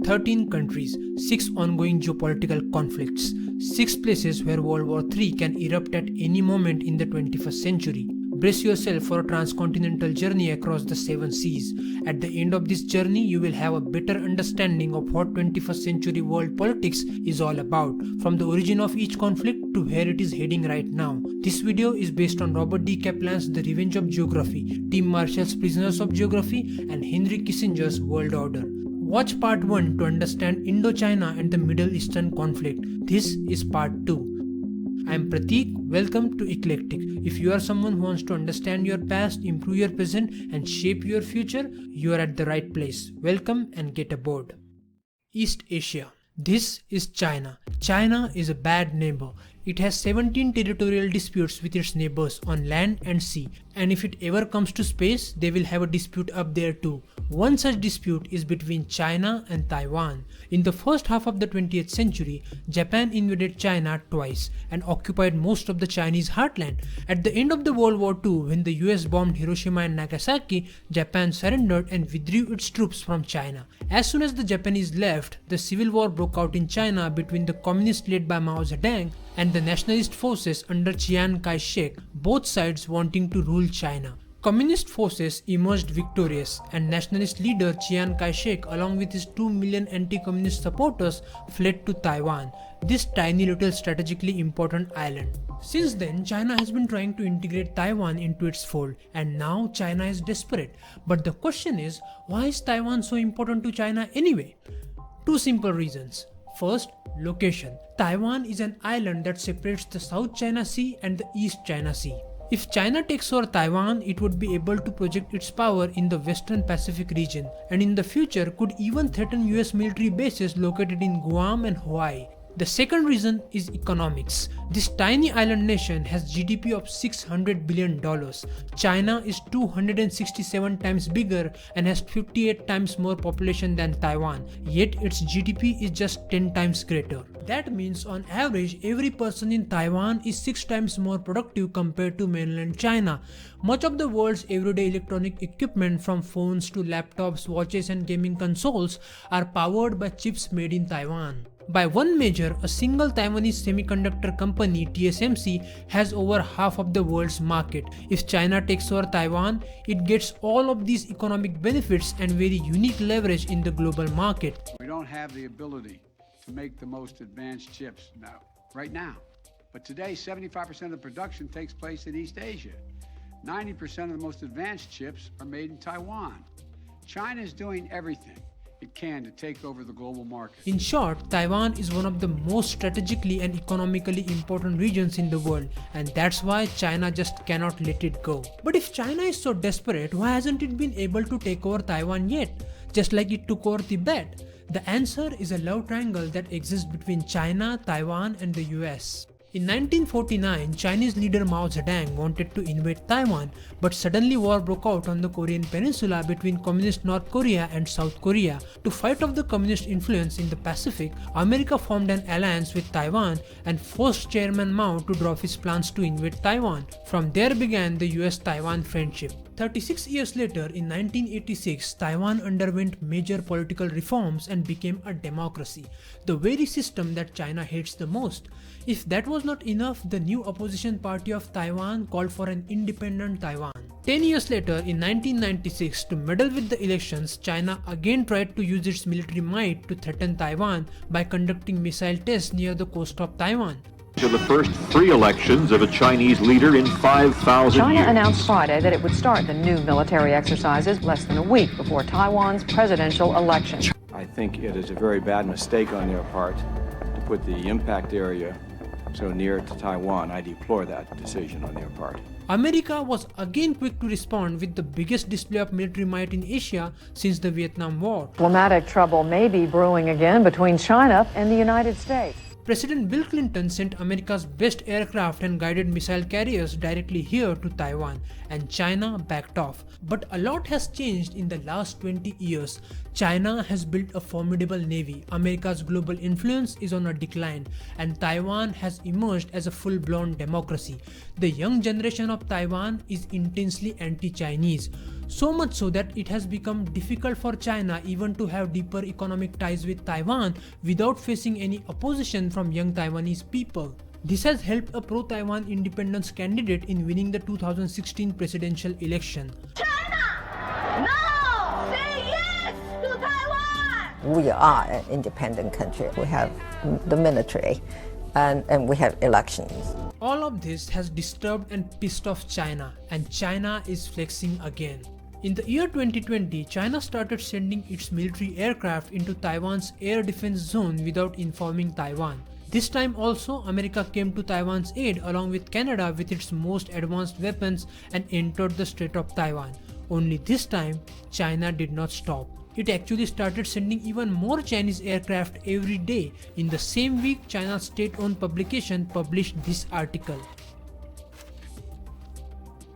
13 countries, 6 ongoing geopolitical conflicts, 6 places where World War III can erupt at any moment in the 21st century. Brace yourself for a transcontinental journey across the 7 seas. At the end of this journey, you will have a better understanding of what 21st century world politics is all about, from the origin of each conflict to where it is heading right now. This video is based on Robert D. Kaplan's The Revenge of Geography, Tim Marshall's Prisoners of Geography, and Henry Kissinger's World Order. Watch part 1 to understand Indochina and the Middle Eastern conflict. This is part 2. I am Pratik, welcome to Eclectic. If you are someone who wants to understand your past, improve your present and shape your future, you are at the right place. Welcome and get aboard. East Asia. This is China. China is a bad neighbor. It has 17 territorial disputes with its neighbors on land and sea, and if it ever comes to space, they will have a dispute up there too. One such dispute is between China and Taiwan. In the first half of the 20th century, Japan invaded China twice and occupied most of the Chinese heartland. At the end of the World War II, when the US bombed Hiroshima and Nagasaki, Japan surrendered and withdrew its troops from China. As soon as the Japanese left, the civil war broke out in China between the communists led by Mao Zedong and the nationalist forces under Chiang Kai-shek, both sides wanting to rule China. Communist forces emerged victorious, and nationalist leader Chiang Kai-shek along with his 2 million anti-communist supporters fled to Taiwan, this tiny little strategically important island. Since then, China has been trying to integrate Taiwan into its fold, and now China is desperate. But the question is, why is Taiwan so important to China anyway? Two simple reasons. First, location. Taiwan is an island that separates the South China Sea and the East China Sea. If China takes over Taiwan, it would be able to project its power in the Western Pacific region, and in the future could even threaten US military bases located in Guam and Hawaii. The second reason is economics. This tiny island nation has GDP of $600 billion. China is 267 times bigger and has 58 times more population than Taiwan, yet its GDP is just 10 times greater. That means on average, every person in Taiwan is 6 times more productive compared to mainland China. Much of the world's everyday electronic equipment from phones to laptops, watches and gaming consoles are powered by chips made in Taiwan. By one measure, a single Taiwanese semiconductor company, TSMC, has over half of the world's market. If China takes over Taiwan, it gets all of these economic benefits and very unique leverage in the global market. We don't have the ability to make the most advanced chips right now. But today, 75% of the production takes place in East Asia. 90% of the most advanced chips are made in Taiwan. China is doing everything it can to take over the global market. In short, Taiwan is one of the most strategically and economically important regions in the world, and that's why China just cannot let it go. But if China is so desperate, why hasn't it been able to take over Taiwan yet, just like it took over Tibet? The answer is a love triangle that exists between China, Taiwan and the US. In 1949, Chinese leader Mao Zedong wanted to invade Taiwan, but suddenly war broke out on the Korean peninsula between communist North Korea and South Korea. To fight off the communist influence in the Pacific, America formed an alliance with Taiwan and forced Chairman Mao to drop his plans to invade Taiwan. From there began the US-Taiwan friendship. 36 years later, in 1986, Taiwan underwent major political reforms and became a democracy, the very system that China hates the most. If that was not enough, the new opposition party of Taiwan called for an independent Taiwan. 10 years later, in 1996, to meddle with the elections, China again tried to use its military might to threaten Taiwan by conducting missile tests near the coast of Taiwan. To the first free elections of a Chinese leader in 5,000 China years. announced Friday that it would start the new military exercises less than a week before Taiwan's presidential election. I think it is a very bad mistake on their part to put the impact area so near to Taiwan. I deplore that decision on their part. America was again quick to respond with the biggest display of military might in Asia since the Vietnam War. Diplomatic trouble may be brewing again between China and the United States. President Bill Clinton sent America's best aircraft and guided missile carriers directly here to Taiwan, and China backed off. But a lot has changed in the last 20 years. China has built a formidable navy, America's global influence is on a decline, and Taiwan has emerged as a full-blown democracy. The young generation of Taiwan is intensely anti-Chinese. So much so that it has become difficult for China even to have deeper economic ties with Taiwan without facing any opposition from young Taiwanese people. This has helped a pro-Taiwan independence candidate in winning the 2016 presidential election. China! No! Say yes to Taiwan! We are an independent country. We have the military and we have elections. All of this has disturbed and pissed off China, and China is flexing again. In the year 2020, China started sending its military aircraft into Taiwan's air defense zone without informing Taiwan. This time also, America came to Taiwan's aid along with Canada with its most advanced weapons and entered the Strait of Taiwan. Only this time, China did not stop. It actually started sending even more Chinese aircraft every day. In the same week, China's state-owned publication published this article.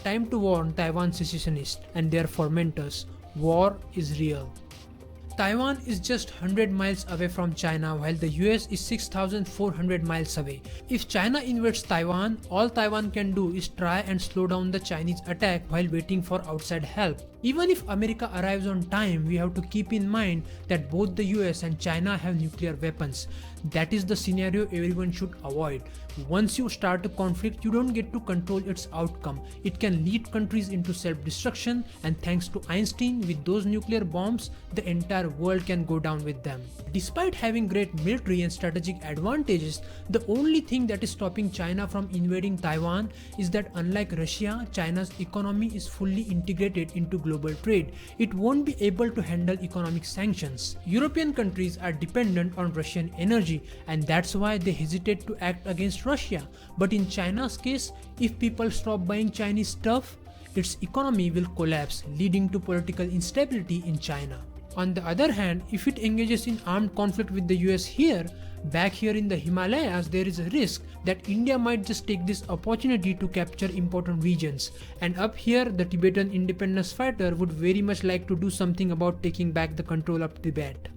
Time to warn Taiwan secessionists and their fomenters. War is real. Taiwan is just 100 miles away from China while the US is 6,400 miles away. If China invades Taiwan, all Taiwan can do is try and slow down the Chinese attack while waiting for outside help. Even if America arrives on time, we have to keep in mind that both the US and China have nuclear weapons. That is the scenario everyone should avoid. Once you start a conflict, you don't get to control its outcome. It can lead countries into self-destruction, and thanks to Einstein, with those nuclear bombs, the entire world can go down with them. Despite having great military and strategic advantages, the only thing that is stopping China from invading Taiwan is that unlike Russia, China's economy is fully integrated into global trade. It won't be able to handle economic sanctions. European countries are dependent on Russian energy, and that's why they hesitate to act against Russia. But in China's case, if people stop buying Chinese stuff, its economy will collapse, leading to political instability in China. On the other hand, if it engages in armed conflict with the US here, back here in the Himalayas, there is a risk that India might just take this opportunity to capture important regions. And up here, the Tibetan independence fighter would very much like to do something about taking back the control of Tibet.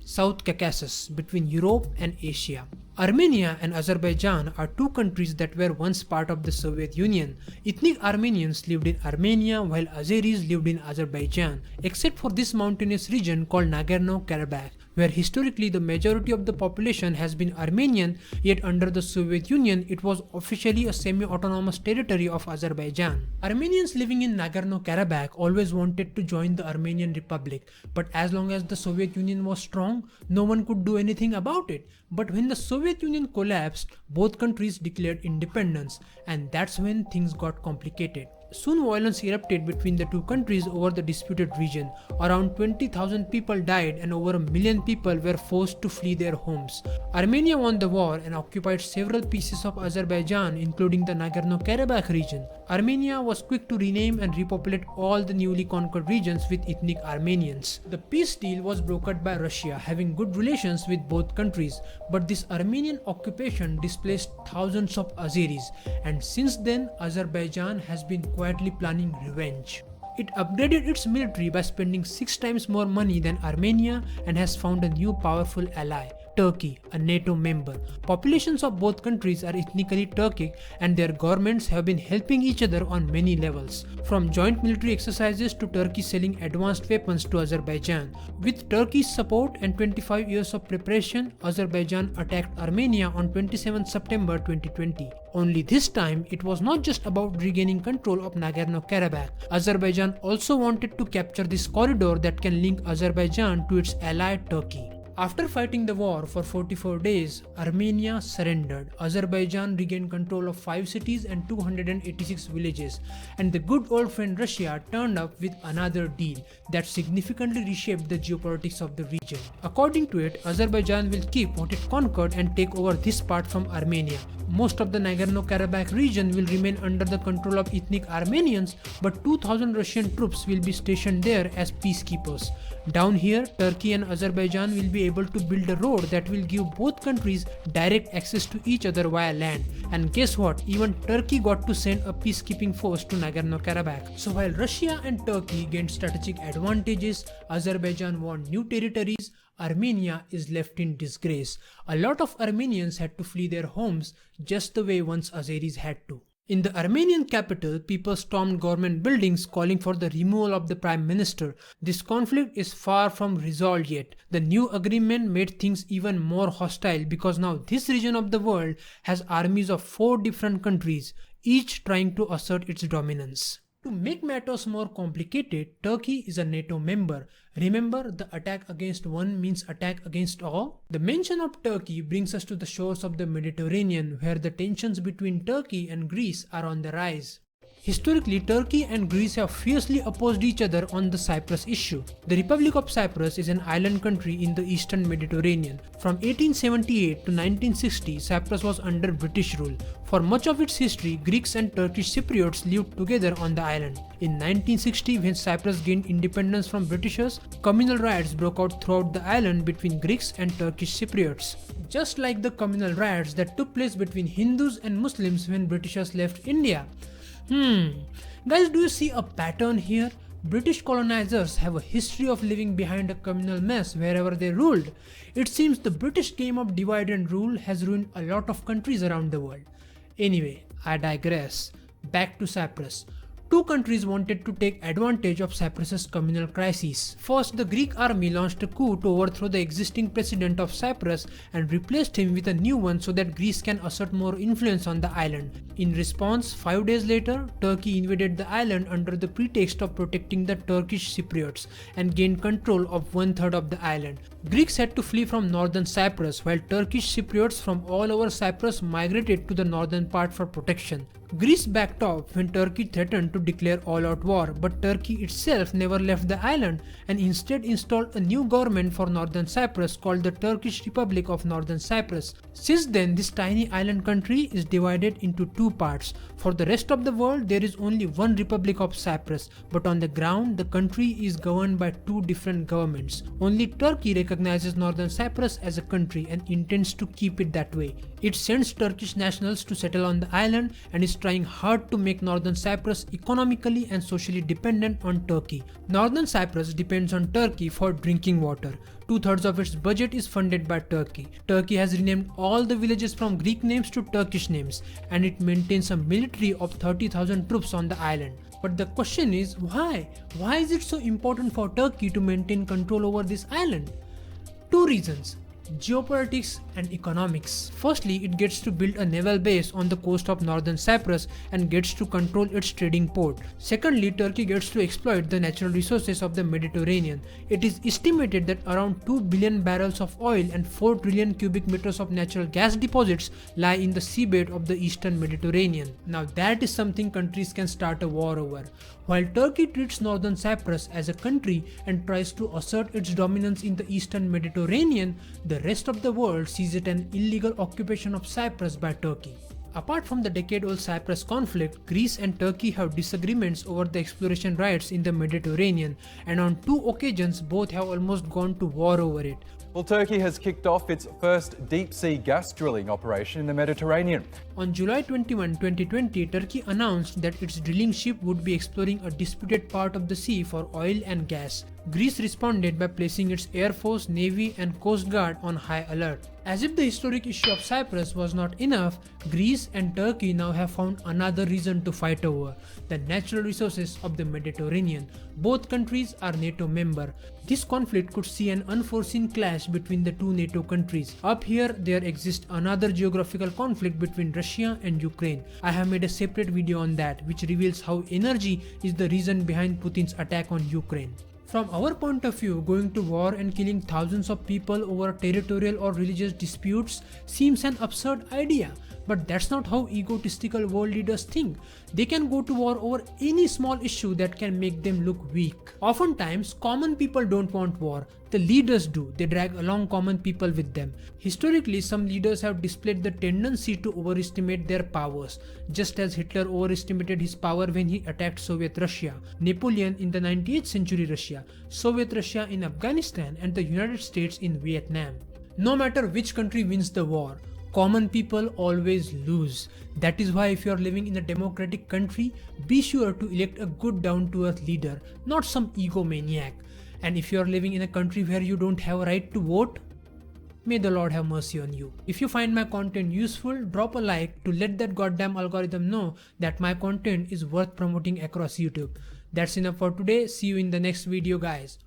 South Caucasus, between Europe and Asia. Armenia and Azerbaijan are two countries that were once part of the Soviet Union. Ethnic Armenians lived in Armenia while Azeris lived in Azerbaijan, except for this mountainous region called Nagorno-Karabakh, where historically the majority of the population has been Armenian, yet under the Soviet Union it was officially a semi-autonomous territory of Azerbaijan. Armenians living in Nagorno-Karabakh always wanted to join the Armenian Republic, but as long as the Soviet Union was strong, no one could do anything about it. But when the Soviet Union collapsed, both countries declared independence, and that's when things got complicated. Soon violence erupted between the two countries over the disputed region. Around 20,000 people died and over 1 million people were forced to flee their homes. Armenia won the war and occupied several pieces of Azerbaijan, including the Nagorno-Karabakh region. Armenia was quick to rename and repopulate all the newly conquered regions with ethnic Armenians. The peace deal was brokered by Russia, having good relations with both countries, but this Armenian occupation displaced thousands of Azeris, and since then Azerbaijan has been quietly planning revenge. It upgraded its military by spending 6 times more money than Armenia and has found a new powerful ally, Turkey, a NATO member. Populations of both countries are ethnically Turkic and their governments have been helping each other on many levels, from joint military exercises to Turkey selling advanced weapons to Azerbaijan. With Turkey's support and 25 years of preparation, Azerbaijan attacked Armenia on 27 September 2020. Only this time, it was not just about regaining control of Nagorno-Karabakh. Azerbaijan also wanted to capture this corridor that can link Azerbaijan to its ally Turkey. After fighting the war for 44 days, Armenia surrendered. Azerbaijan regained control of 5 cities and 286 villages, and the good old friend Russia turned up with another deal that significantly reshaped the geopolitics of the region. According to it, Azerbaijan will keep what it conquered and take over this part from Armenia. Most of the Nagorno-Karabakh region will remain under the control of ethnic Armenians, but 2,000 Russian troops will be stationed there as peacekeepers. Down here, Turkey and Azerbaijan will be able to build a road that will give both countries direct access to each other via land. And guess what? Even Turkey got to send a peacekeeping force to Nagorno-Karabakh. So while Russia and Turkey gained strategic advantages, Azerbaijan won new territories, Armenia is left in disgrace. A lot of Armenians had to flee their homes just the way once Azeris had to. In the Armenian capital, people stormed government buildings calling for the removal of the prime minister. This conflict is far from resolved yet. The new agreement made things even more hostile because now this region of the world has armies of 4 different countries, each trying to assert its dominance. To make matters more complicated, Turkey is a NATO member. Remember, the attack against one means attack against all? The mention of Turkey brings us to the shores of the Mediterranean, where the tensions between Turkey and Greece are on the rise. Historically, Turkey and Greece have fiercely opposed each other on the Cyprus issue. The Republic of Cyprus is an island country in the eastern Mediterranean. From 1878 to 1960, Cyprus was under British rule. For much of its history, Greeks and Turkish Cypriots lived together on the island. In 1960, when Cyprus gained independence from Britishers, communal riots broke out throughout the island between Greeks and Turkish Cypriots. Just like the communal riots that took place between Hindus and Muslims when Britishers left India. Guys, do you see a pattern here? British colonizers have a history of living behind a communal mess wherever they ruled. It seems the British game of divide and rule has ruined a lot of countries around the world. Anyway, I digress. Back to Cyprus. 2 countries wanted to take advantage of Cyprus's communal crisis. First, the Greek army launched a coup to overthrow the existing president of Cyprus and replaced him with a new one so that Greece can assert more influence on the island. In response, 5 days later, Turkey invaded the island under the pretext of protecting the Turkish Cypriots and gained control of 1/3 of the island. Greeks had to flee from northern Cyprus, while Turkish Cypriots from all over Cyprus migrated to the northern part for protection. Greece backed off when Turkey threatened to declare all-out war, but Turkey itself never left the island and instead installed a new government for northern Cyprus called the Turkish Republic of Northern Cyprus. Since then, this tiny island country is divided into 2 parts. For the rest of the world, there is only one Republic of Cyprus, but on the ground, the country is governed by 2 different governments. Only Turkey recognizes northern Cyprus as a country and intends to keep it that way. It sends Turkish nationals to settle on the island and is trying hard to make northern Cyprus economically and socially dependent on Turkey. Northern Cyprus depends on Turkey for drinking water. 2/3 of its budget is funded by Turkey. Turkey has renamed all the villages from Greek names to Turkish names, and it maintains a military of 30,000 troops on the island. But the question is, why? Why is it so important for Turkey to maintain control over this island? 2 reasons. Geopolitics and economics. Firstly, it gets to build a naval base on the coast of northern Cyprus and gets to control its trading port. Secondly, Turkey gets to exploit the natural resources of the Mediterranean. It is estimated that around 2 billion barrels of oil and 4 trillion cubic meters of natural gas deposits lie in the seabed of the eastern Mediterranean. Now that is something countries can start a war over. While Turkey treats northern Cyprus as a country and tries to assert its dominance in the eastern Mediterranean, the rest of the world sees it an illegal occupation of Cyprus by Turkey. Apart from the decade-old Cyprus conflict, Greece and Turkey have disagreements over the exploration rights in the Mediterranean, and on 2 occasions both have almost gone to war over it. Well, Turkey has kicked off its first deep-sea gas drilling operation in the Mediterranean. On July 21, 2020, Turkey announced that its drilling ship would be exploring a disputed part of the sea for oil and gas. Greece responded by placing its Air Force, Navy and Coast Guard on high alert. As if the historic issue of Cyprus was not enough, Greece and Turkey now have found another reason to fight over: the natural resources of the Mediterranean. Both countries are NATO member. This conflict could see an unforeseen clash between the 2 NATO countries. Up here, there exists another geographical conflict between Russia and Ukraine. I have made a separate video on that, which reveals how energy is the reason behind Putin's attack on Ukraine. From our point of view, going to war and killing thousands of people over territorial or religious disputes seems an absurd idea. But that's not how egotistical world leaders think. They can go to war over any small issue that can make them look weak. Oftentimes, common people don't want war. The leaders do. They drag along common people with them. Historically, some leaders have displayed the tendency to overestimate their powers, just as Hitler overestimated his power when he attacked Soviet Russia, Napoleon in the 19th century Russia, Soviet Russia in Afghanistan, and the United States in Vietnam. No matter which country wins the war, common people always lose. That is why if you are living in a democratic country, be sure to elect a good down-to-earth leader, not some egomaniac. And if you are living in a country where you don't have a right to vote, may the Lord have mercy on you. If you find my content useful, drop a like to let that goddamn algorithm know that my content is worth promoting across YouTube. That's enough for today. See you in the next video, guys.